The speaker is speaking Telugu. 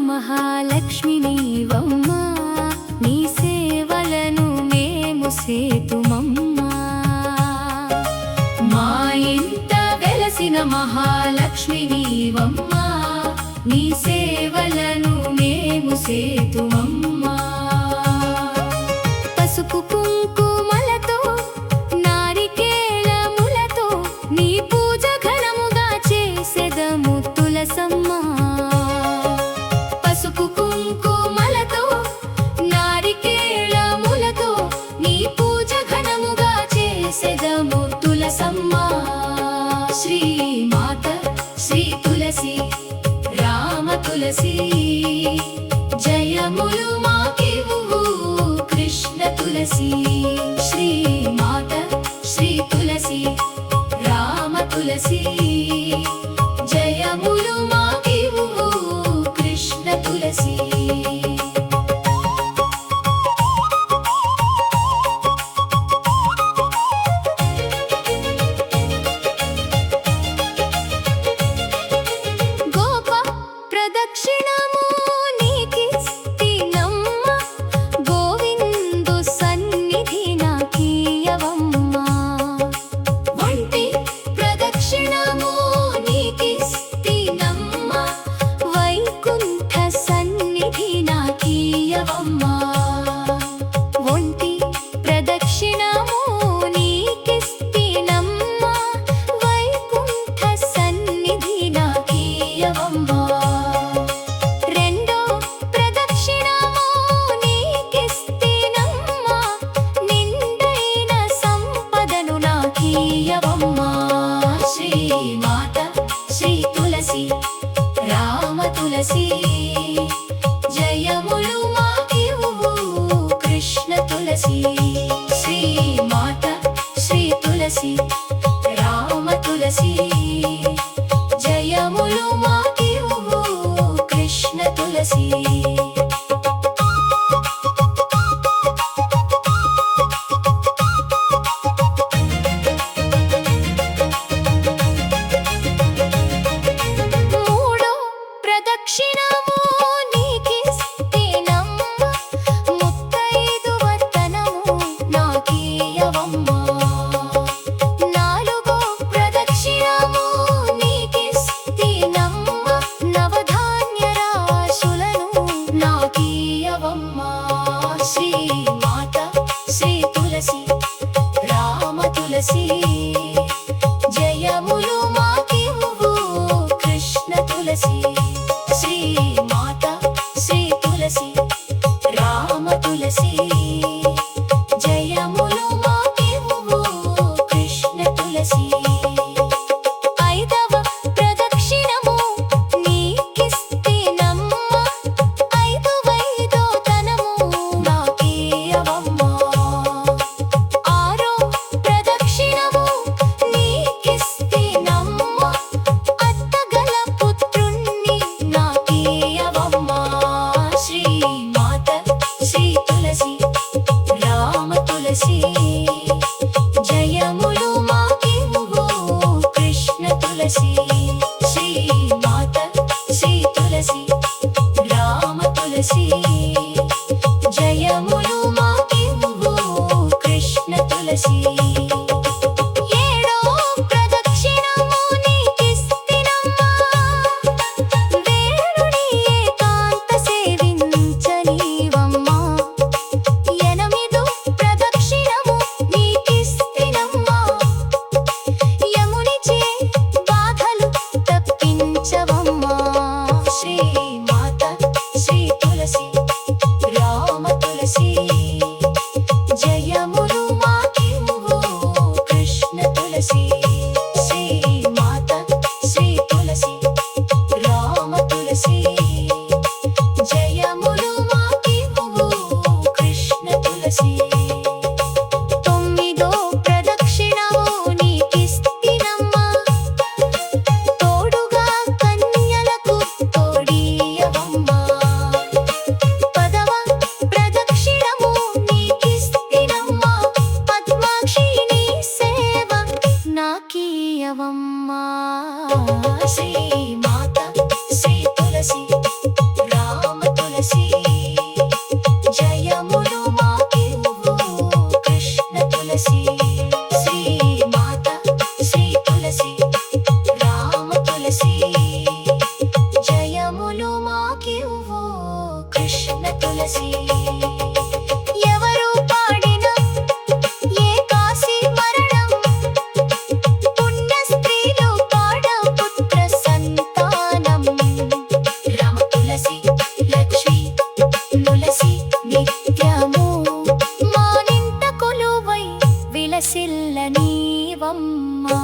మహాలక్ష్మి నీవమ్మా, నీ సేవలను మేము సేతుమమ్మా. మా ఇంట వెలసిన మహాలక్ష్మి నీవమ్మా, నీ సేవలను మేము సేతుమమ్మా. పసుపు కుంకుమలతో నారికేళములతో నీ పూజ ఘనముగా చేసెదము తులసమ్మా. పసుపు కుంకుమలతో నారికేళములతో నీ పూజ ఘనముగా చేసెదము తులసమ్మా. శ్రీ మాత శ్రీ తులసి రామ తులసి, జయములు మాకివ్వు కృష్ణ తులసి. శ్రీ మాత శ్రీ తులసి రామ తులసి, జయములు మాకివ్వు కృష్ణ తులసి. గోప ప్రదక్షిణము నీకిస్తినమ్మ, గోవిందు సన్నిధి నాకీయవమ్మ. వంటి ప్రదక్షిణము నీకిస్తినమ్మ, వైకుంఠ సన్నిధి నాకీయవమ్మ. వంటి ప్రదక్షిణము నీకిస్తినమ్మ, వైకుంఠ సన్నిధి నాకీయవమ్మ. రెండో ప్రదక్షిణము నీకిస్తినమ్మ, నిండైన సంపదను నాకీయవమ్మ. శ్రీ మాత శ్రీ తులసి రామ తులసి, జయములు మాకివ్వు కృష్ణ తులసి. శ్రీ మాత శ్రీ తులసి రామ తులసి, జయములు మాకివ్వు కృష్ణ తులసి. మూడో ప్రదక్షిణము నీకిస్తినమ్మ, ముత్తైదువతనము నాకీయవమ్మ. నాలుగో ప్రదక్షిణము నీకిస్తినమ్మ, నవధాన్య రాశులను నాకీయవమ్మ. శ్రీ మాత శ్రీ తులసి రామ తులసి, జయములు మాకివ్వు కృష్ణ తులసి. శ్రీ మాత శ్రీ తులసి రామ తులసి, జయములు మాకివ్వు కృష్ణ తులసి. ఐదవ ప్రదక్షిణము నీకిస్తినమ్మ, ఐదువైదో తనము నాకీయవమ్మ. ఆరో ప్రదక్షిణము నీకిస్తినమ్మ, అత్తగల పుత్రుణ్ణి నాకీయవమ్మ. శ్రీ మాత శ్రీ తులసి రామ తులసి, జయములు మాకివ్వు కృష్ణ తులసి. శ్రీ మాత శ్రీ తులసి రామ తులసి, జయములు మాకివ్వు కృష్ణ తులసి. ఏడో ప్రదక్షిణము నీకిస్తినమ్మ, వేణుని ఏకాంత సేవించనీవమ్మ. ఎనిమిదో ప్రదక్షిణము విలసిల్ల నీవమ్మా